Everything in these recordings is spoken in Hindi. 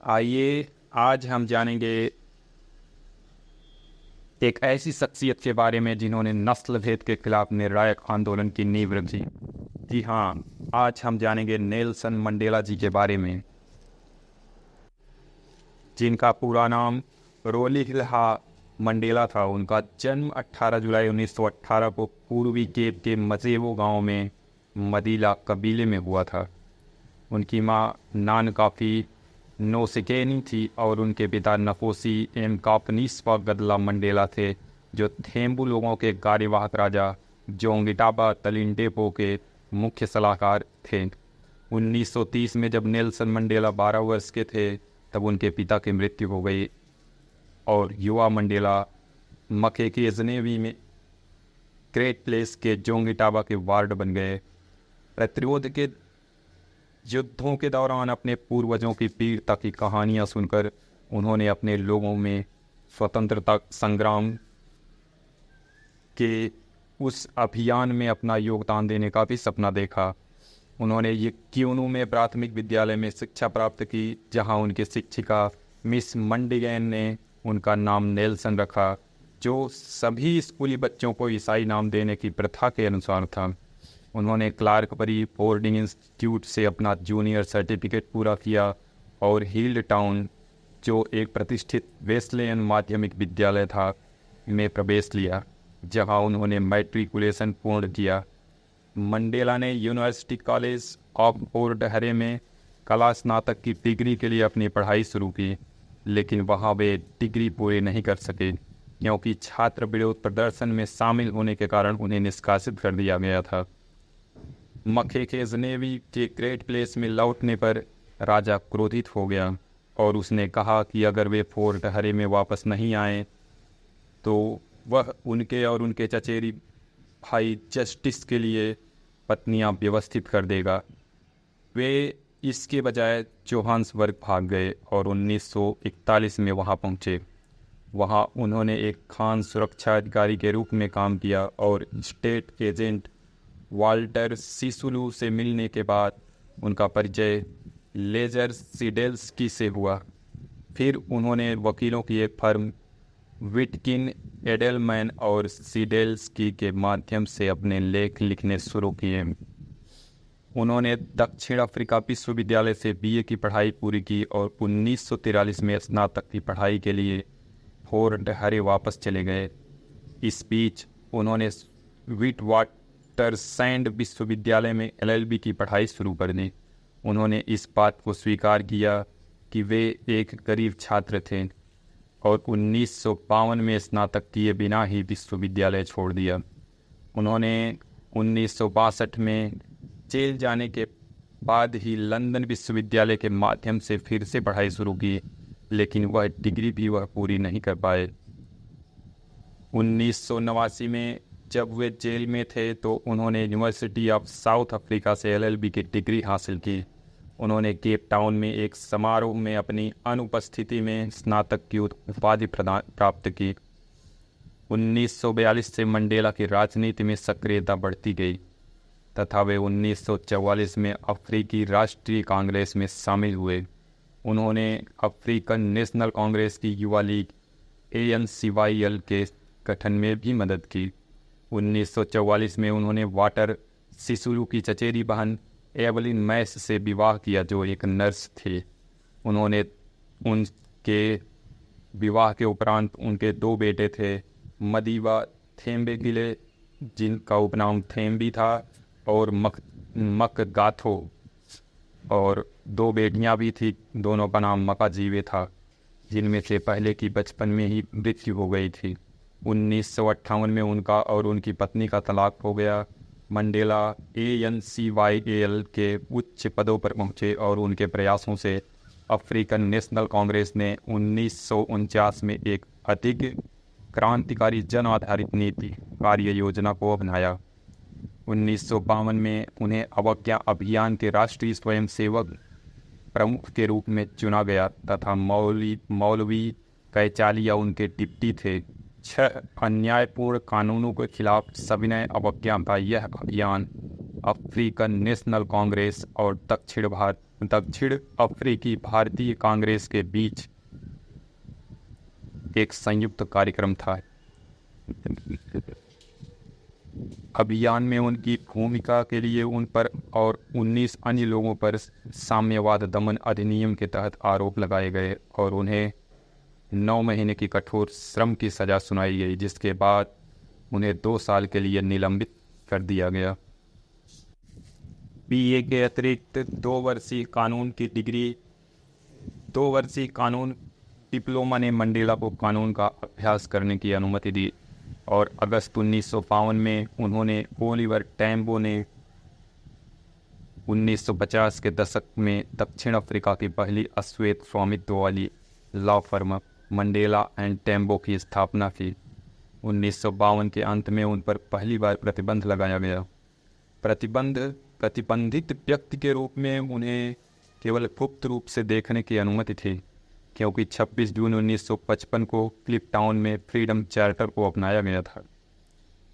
आइए आज हम जानेंगे एक ऐसी शख्सियत के बारे में जिन्होंने नस्ल भेद के खिलाफ निर्णायक आंदोलन की नींव रखी। जी हाँ, आज हम जानेंगे नेल्सन मंडेला जी के बारे में, जिनका पूरा नाम रोलिल्हा मंडेला था। उनका जन्म 18 जुलाई 1918 को पूर्वी केप के मजेवो गांव में मदीला कबीले में हुआ था। उनकी मां नान काफ़ी नोसिकेनी थी और उनके पिता नफोसी एम कापनीसवा गदला मंडेला थे, जो थेम्बू लोगों के कार्यवाहक राजा जोंगिटाबा तलिंडेपो के मुख्य सलाहकार थे। 1930 में जब नेल्सन मंडेला 12 वर्ष के थे तब उनके पिता की मृत्यु हो गई और युवा मंडेला मकेकेजनेवी में ग्रेट प्लेस के जोंगिटाबा के वार्ड बन गए। प्रतिरोध के युद्धों के दौरान अपने पूर्वजों की वीरता की कहानियां सुनकर उन्होंने अपने लोगों में स्वतंत्रता संग्राम के उस अभियान में अपना योगदान देने का भी सपना देखा। उन्होंने ये क्यूनू में प्राथमिक विद्यालय में शिक्षा प्राप्त की, जहां उनके शिक्षिका मिस मंडिगैन ने उनका नाम नेल्सन रखा, जो सभी स्कूली बच्चों को ईसाई नाम देने की प्रथा के अनुसार था। उन्होंने क्लार्कबरी बोर्डिंग इंस्टीट्यूट से अपना जूनियर सर्टिफिकेट पूरा किया और हील्ड टाउन, जो एक प्रतिष्ठित वेस्लेयन माध्यमिक विद्यालय था, में प्रवेश लिया, जहां उन्होंने मैट्रिकुलेशन पूर्ण किया। मंडेला ने यूनिवर्सिटी कॉलेज ऑफ पोर्ट हरे में कला स्नातक की डिग्री के लिए अपनी पढ़ाई शुरू की, लेकिन वहां वे डिग्री पूरी नहीं कर सके क्योंकि छात्र विरोध प्रदर्शन में शामिल होने के कारण उन्हें निष्कासित कर दिया गया था। मकेकेजनेवी के ग्रेट प्लेस में लौटने पर राजा क्रोधित हो गया और उसने कहा कि अगर वे फोर्ट हरे में वापस नहीं आए तो वह उनके और उनके चचेरी भाई जस्टिस के लिए पत्नियां व्यवस्थित कर देगा। वे इसके बजाय जोहान्सबर्ग भाग गए और 1941 में वहां पहुंचे। वहां उन्होंने एक खान सुरक्षा अधिकारी के रूप में काम किया और स्टेट एजेंट वाल्टर सिसुलू से मिलने के बाद उनका परिचय लेजर सीडेल्स्की से हुआ। फिर उन्होंने वकीलों की एक फर्म विटकिन एडेलमैन और सीडेल्स्की के माध्यम से अपने लेख लिखने शुरू किए। उन्होंने दक्षिण अफ्रीका विश्वविद्यालय से बीए की पढ़ाई पूरी की और 1943 में स्नातक की पढ़ाई के लिए फोर्ट हरे वापस चले गए। इस बीच उन्होंने विटवाटरसैंड विश्वविद्यालय में एलएलबी की पढ़ाई शुरू कर दी। उन्होंने इस बात को स्वीकार किया कि वे एक गरीब छात्र थे और 1952 में स्नातक किए बिना ही विश्वविद्यालय छोड़ दिया। उन्होंने 1962 में जेल जाने के बाद ही लंदन विश्वविद्यालय के माध्यम से फिर से पढ़ाई शुरू की, लेकिन वह डिग्री भी वह पूरी नहीं कर पाए। 1989 में जब वे जेल में थे तो उन्होंने यूनिवर्सिटी ऑफ साउथ अफ्रीका से एलएलबी की डिग्री हासिल की। उन्होंने केप टाउन में एक समारोह में अपनी अनुपस्थिति में स्नातक की उपाधि प्राप्त की। 1942 से मंडेला की राजनीति में सक्रियता बढ़ती गई तथा वे 1944 में अफ्रीकी राष्ट्रीय कांग्रेस में शामिल हुए। उन्होंने अफ्रीकन नेशनल कांग्रेस की युवा लीग ANCYL के गठन में भी मदद की। 1944 में उन्होंने वाटर सिसुलू की चचेरी बहन एवलिन मैस से विवाह किया, जो एक नर्स थे। उन्होंने उनके विवाह के उपरांत उनके 2 बेटे थे, मदीवा थेम्बेगिले, जिनका उपनाम थेम्बी था, और मकगाथो, और 2 बेटियां भी थी, दोनों का नाम मकाजीवे था, जिनमें से पहले की बचपन में ही मृत्यु हो गई थी। 1958 में उनका और उनकी पत्नी का तलाक हो गया। मंडेला ANCYL के उच्च पदों पर पहुंचे और उनके प्रयासों से अफ्रीकन नेशनल कांग्रेस ने 1949 में एक अधिक क्रांतिकारी जन आधारित नीति कार्य योजना को अपनाया। 1952 में उन्हें अवज्ञा अभियान के राष्ट्रीय स्वयंसेवक प्रमुख के रूप में चुना गया तथा मौलवी कैचालिया उनके डिप्टी थे। 6 अन्यायपूर्ण कानूनों के खिलाफ सविनय अवज्ञा का यह अभियान अफ्रीकन नेशनल कांग्रेस और दक्षिण भारत दक्षिण अफ्रीकी भारतीय कांग्रेस के बीच एक संयुक्त कार्यक्रम था। अभियान में उनकी भूमिका के लिए उन पर और 19 अन्य लोगों पर साम्यवाद दमन अधिनियम के तहत आरोप लगाए गए और उन्हें 9 महीने की कठोर श्रम की सज़ा सुनाई गई, जिसके बाद उन्हें 2 साल के लिए निलंबित कर दिया गया। बीए के अतिरिक्त 2 वर्षीय कानून डिप्लोमा ने मंडेला को कानून का अभ्यास करने की अनुमति दी और अगस्त 1952 में उन्होंने ओलिवर टैम्बो ने 1950 के दशक में दक्षिण अफ्रीका की पहली अश्वेत स्वामित्व वाली law firm Mandela and Tambo की स्थापना की। 1952 के अंत में उन पर पहली बार प्रतिबंध लगाया गया। प्रतिबंधित व्यक्ति के रूप में उन्हें केवल गुप्त रूप से देखने की अनुमति थी, क्योंकि 26 जून 1955 को क्लिप टाउन में फ्रीडम चार्टर को अपनाया गया था।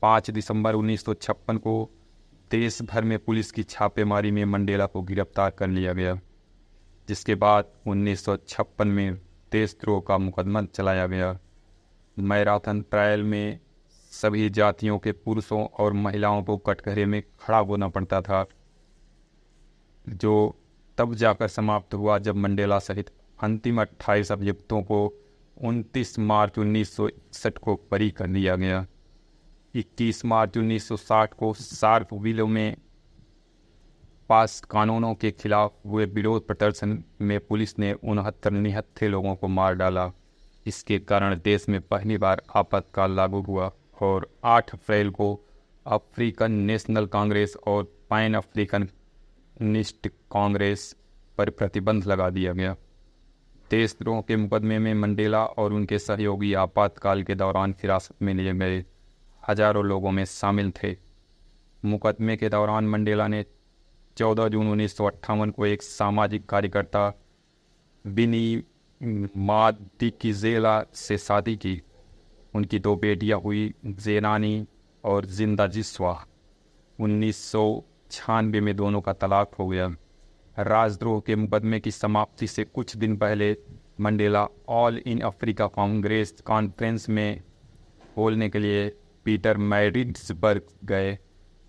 5 दिसंबर 1956 को देश भर में पुलिस की छापेमारी में मंडेला को गिरफ्तार कर लिया गया, जिसके बाद 1956 में देशद्रोह का मुकदमा चलाया गया। मैराथन ट्रायल में सभी जातियों के पुरुषों और महिलाओं को कटघरे में खड़ा होना पड़ता था, जो तब जाकर समाप्त हुआ जब मंडेला सहित अंतिम 28 अभियुक्तों को 29 मार्च 1961 को बरी कर दिया गया। 21 मार्च 1960 को शार्लविले में पास कानूनों के खिलाफ हुए विरोध प्रदर्शन में पुलिस ने 69 निहत्थे लोगों को मार डाला। इसके कारण देश में पहली बार आपातकाल लागू हुआ और 8 अप्रैल को अफ्रीकन नेशनल कांग्रेस और पैन अफ्रीकनिस्ट कांग्रेस पर प्रतिबंध लगा दिया गया। देशद्रोह के मुकदमे में मंडेला और उनके सहयोगी आपातकाल के दौरान हिरासत में लिए गए हजारों लोगों में शामिल थे। मुकदमे के दौरान मंडेला ने 14 जून 1958 को एक सामाजिक कार्यकर्ता बिनी मादिकिजेला से शादी की। उनकी 2 बेटियां हुई, जेनानी और जिंदाजिस्वा। 1996 में दोनों का तलाक हो गया। राजद्रोह के मुकदमे की समाप्ति से कुछ दिन पहले Mandela all in Africa Congress conference में बोलने के लिए पीटर मैरिट्सबर्ग गए,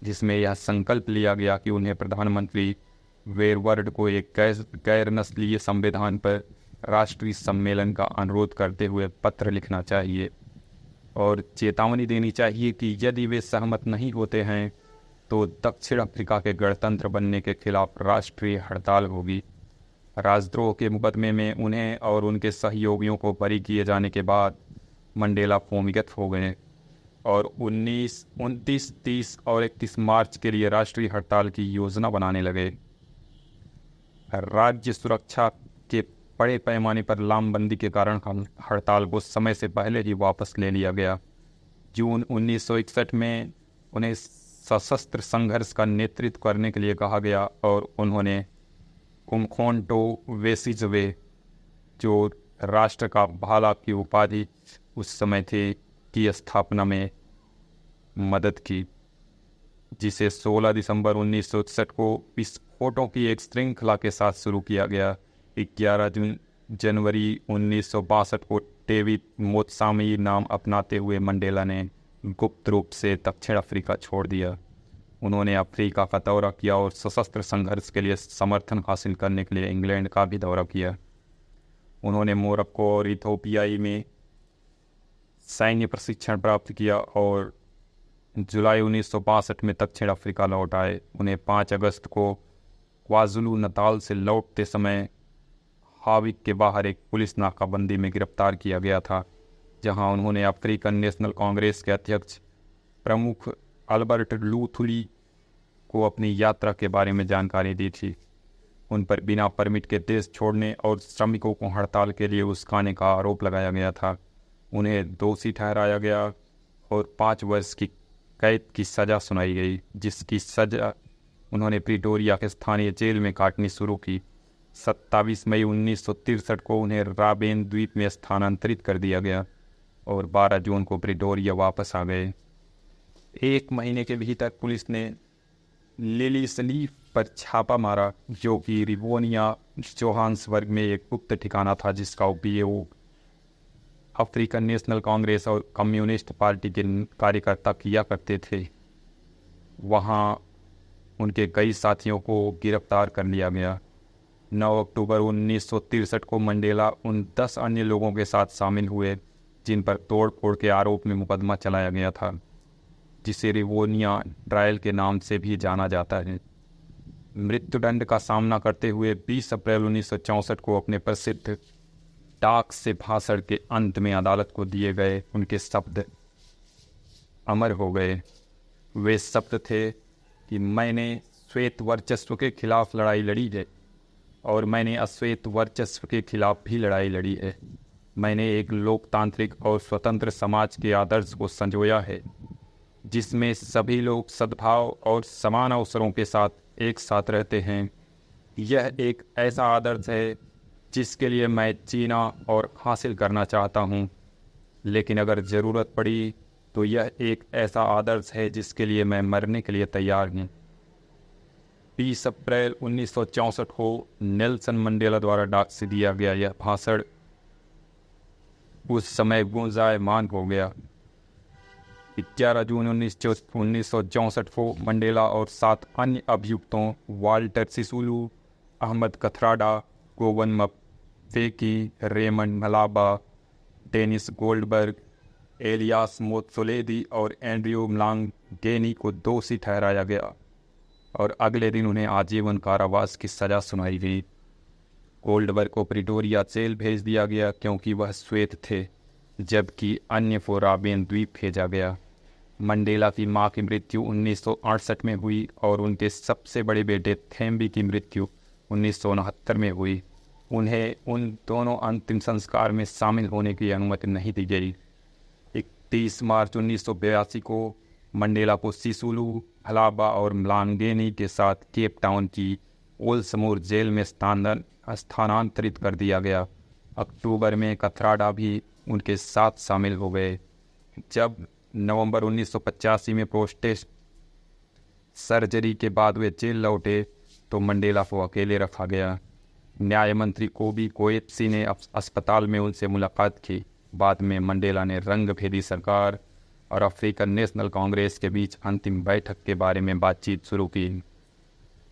जिसमें यह संकल्प लिया गया कि उन्हें प्रधानमंत्री वेरवर्ड को एक गैर नस्लीय संविधान पर राष्ट्रीय सम्मेलन का अनुरोध करते हुए पत्र लिखना चाहिए और चेतावनी देनी चाहिए कि यदि वे सहमत नहीं होते हैं तो दक्षिण अफ्रीका के गणतंत्र बनने के खिलाफ राष्ट्रीय हड़ताल होगी। राजद्रोह के मुकदमे में उन्हें और उनके सहयोगियों को बरी किए जाने के बाद मंडेला भूमिगत हो गए और 19, 29, 30 और 31 मार्च के लिए राष्ट्रीय हड़ताल की योजना बनाने लगे। राज्य सुरक्षा के बड़े पैमाने पर लामबंदी के कारण हड़ताल को समय से पहले ही वापस ले लिया गया। जून 1961 में उन्हें सशस्त्र संघर्ष का नेतृत्व करने के लिए कहा गया और उन्होंने उमखोंटो वेसिजवे, जो राष्ट्र का भाला की उपाधि उस समय थी, की स्थापना में मदद की, जिसे 16 दिसंबर 1961 को विस्फोटों की एक श्रृंखला के साथ शुरू किया गया। 11 जनवरी 1962 को डेविड मोत्सामी नाम अपनाते हुए मंडेला ने गुप्त रूप से दक्षिण अफ्रीका छोड़ दिया। उन्होंने अफ्रीका का दौरा किया और सशस्त्र संघर्ष के लिए समर्थन हासिल करने के लिए इंग्लैंड का भी दौरा किया। उन्होंने मोरक्को और इथियोपिया में सैन्य प्रशिक्षण प्राप्त किया और जुलाई 1962 में दक्षिण अफ्रीका लौट आए। उन्हें 5 अगस्त को क्वाज़ुलु नताल से लौटते समय हाविक के बाहर एक पुलिस नाकाबंदी में गिरफ्तार किया गया था, जहां उन्होंने अफ्रीकन नेशनल कांग्रेस के अध्यक्ष प्रमुख अल्बर्ट लूथुली को अपनी यात्रा के बारे में जानकारी दी थी। उन पर बिना परमिट के देश छोड़ने और श्रमिकों को हड़ताल के लिए उस्काने का आरोप लगाया गया था। उन्हें दोषी ठहराया गया और 5 वर्ष की कैद की सज़ा सुनाई गई, जिसकी सज़ा उन्होंने प्रिटोरिया के स्थानीय जेल में काटनी शुरू की। 27 मई 1963 को उन्हें राबेन द्वीप में स्थानांतरित कर दिया गया और 12 जून को प्रिटोरिया वापस आ गए। 1 महीने के भीतर पुलिस ने लिली सलीफ पर छापा मारा, जो कि रिवोनिया जोहान्सबर्ग में एक गुप्त ठिकाना था जिसका उपयोग अफ्रीकन नेशनल कांग्रेस और कम्युनिस्ट पार्टी के कार्यकर्ता किया करते थे। वहाँ उनके कई साथियों को गिरफ्तार कर लिया गया। 9 अक्टूबर 1963 को मंडेला उन 10 अन्य लोगों के साथ शामिल हुए जिन पर तोड़ फोड़ के आरोप में मुकदमा चलाया गया था, जिसे रिवोनिया ट्रायल के नाम से भी जाना जाता है। मृत्युदंड का सामना करते हुए 20 अप्रैल 1964 को अपने प्रसिद्ध डाक से भाषण के अंत में अदालत को दिए गए उनके शब्द अमर हो गए। वे शब्द थे कि मैंने श्वेत वर्चस्व के खिलाफ लड़ाई लड़ी है और मैंने अश्वेत वर्चस्व के खिलाफ भी लड़ाई लड़ी है। मैंने एक लोकतांत्रिक और स्वतंत्र समाज के आदर्श को संजोया है जिसमें सभी लोग सद्भाव और समान अवसरों के साथ एक साथ रहते हैं। यह एक ऐसा आदर्श है जिसके लिए मैं जीना और हासिल करना चाहता हूँ, लेकिन अगर ज़रूरत पड़ी तो यह एक ऐसा आदर्श है जिसके लिए मैं मरने के लिए तैयार हूँ। 20 अप्रैल 1964 को नेल्सन मंडेला द्वारा डाक से दिया गया यह भाषण उस समय गुंजायमान हो गया। 11 जून 1964 को मंडेला और 7 अन्य अभियुक्तों Walter Sisulu, Ahmed Kathrada, Govan Mbeki, Raymond Mhlaba, Denis Goldberg, Elias Motsoaledi और एंड्रयू मलांगेनी को दोषी ठहराया गया और अगले दिन उन्हें आजीवन कारावास की सज़ा सुनाई गई। गोल्डबर्ग को प्रिटोरिया जेल भेज दिया गया क्योंकि वह श्वेत थे, जबकि अन्य को राबेन द्वीप भेजा गया। मंडेला की मां की मृत्यु 1968 में हुई और उनके सबसे बड़े बेटे थेम्बी की मृत्यु 1969 में हुई। उन्हें उन दोनों अंतिम संस्कार में शामिल होने की अनुमति नहीं दी गई। 31 मार्च 1982 को मंडेला को सिसुलू, हलाबा और मलांगेनी के साथ केप टाउन की ओल्समोर जेल में स्थानांतरित कर दिया गया। अक्टूबर में कथराडा भी उनके साथ शामिल हो गए। जब नवंबर 1985 में प्रोस्टेट सर्जरी के बाद वे जेल लौटे तो मंडेला को अकेले रखा गया। न्याय मंत्री कोबी कोएत्सी ने अस्पताल में उनसे मुलाकात की। बाद में मंडेला ने रंगभेदी सरकार और अफ्रीकन नेशनल कांग्रेस के बीच अंतिम बैठक के बारे में बातचीत शुरू की।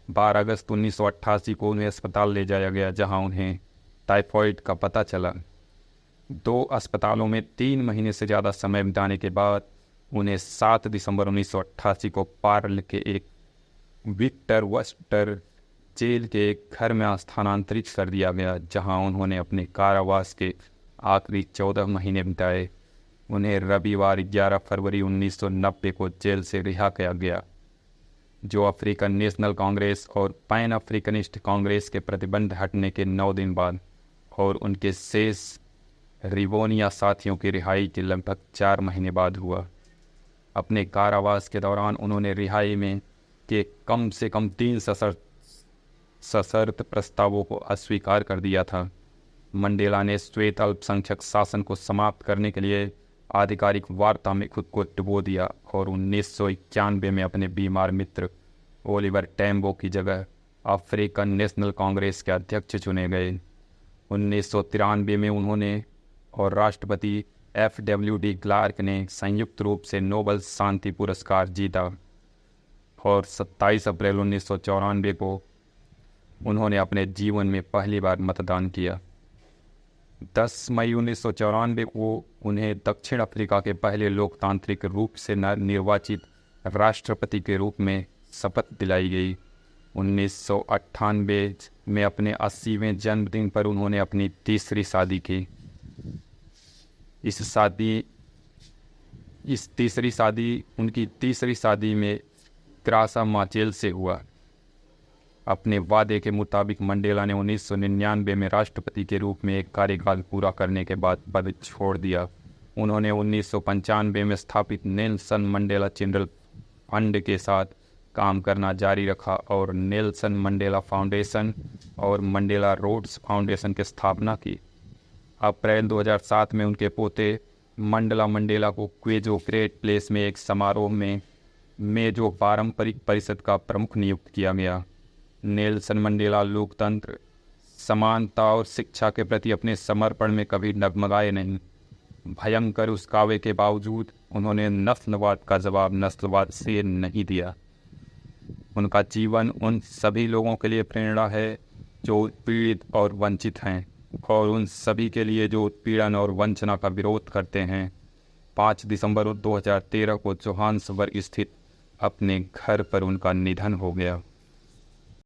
12 अगस्त 1988 को उन्हें अस्पताल ले जाया गया जहां उन्हें टाइफॉइड का पता चला। 2 अस्पतालों में 3 महीने से ज़्यादा समय बिताने के बाद उन्हें 7 दिसंबर 1988 को पार्ल के एक विक्टर वस्टर जेल के एक घर में स्थानांतरित कर दिया गया जहां उन्होंने अपने कारावास के आखिरी 14 महीने बिताए। उन्हें रविवार 11 फरवरी 1990 को जेल से रिहा किया गया, जो अफ्रीकन नेशनल कांग्रेस और पैन अफ्रीकनिस्ट कांग्रेस के प्रतिबंध हटने के 9 दिन बाद और उनके शेष रिवोनिया साथियों की रिहाई के लगभग 4 महीने बाद हुआ। अपने कारावास के दौरान उन्होंने रिहाई में के कम से कम 3 सशर्त प्रस्तावों को अस्वीकार कर दिया था। मंडेला ने श्वेत अल्पसंख्यक शासन को समाप्त करने के लिए आधिकारिक वार्ता में खुद को डुबो दिया और 1991 में अपने बीमार मित्र ओलिवर टैम्बो की जगह अफ्रीकन नेशनल कांग्रेस के अध्यक्ष चुने गए। 1993 में उन्होंने और राष्ट्रपति FWD क्लार्क ने संयुक्त रूप से नोबेल शांति पुरस्कार जीता और 27 अप्रैल 1994 को उन्होंने अपने जीवन में पहली बार मतदान किया। 10 मई 1994 को उन्हें दक्षिण अफ्रीका के पहले लोकतांत्रिक रूप से निर्वाचित राष्ट्रपति के रूप में शपथ दिलाई गई। 1998 में अपने 80वें जन्मदिन पर उन्होंने अपनी तीसरी शादी की। उनकी तीसरी शादी में ग्रासा माचेल से हुआ। अपने वादे के मुताबिक मंडेला ने 1999 में राष्ट्रपति के रूप में एक कार्यकाल पूरा करने के बाद पद छोड़ दिया। उन्होंने 1995 में स्थापित नेल्सन मंडेला चिल्ड्रन फंड के साथ काम करना जारी रखा और नेल्सन मंडेला फाउंडेशन और मंडेला रोड्स फाउंडेशन की स्थापना की। अप्रैल 2007 में उनके पोते मंडला मंडेला को क्वेजो ग्रेट प्लेस में एक समारोह में जो पारंपरिक परिषद का प्रमुख नियुक्त किया गया। नेल्सन मंडेला लोकतंत्र, समानता और शिक्षा के प्रति अपने समर्पण में कभी डगमगाए नहीं। भयंकर उस कावे के बावजूद उन्होंने नस्लवाद का जवाब नस्लवाद से नहीं दिया। उनका जीवन उन सभी लोगों के लिए प्रेरणा है जो पीड़ित और वंचित हैं, और उन सभी के लिए जो उत्पीड़न और वंचना का विरोध करते हैं। 5 दिसंबर 2013 को जोहान्सबर्ग स्थित अपने घर पर उनका निधन हो गया।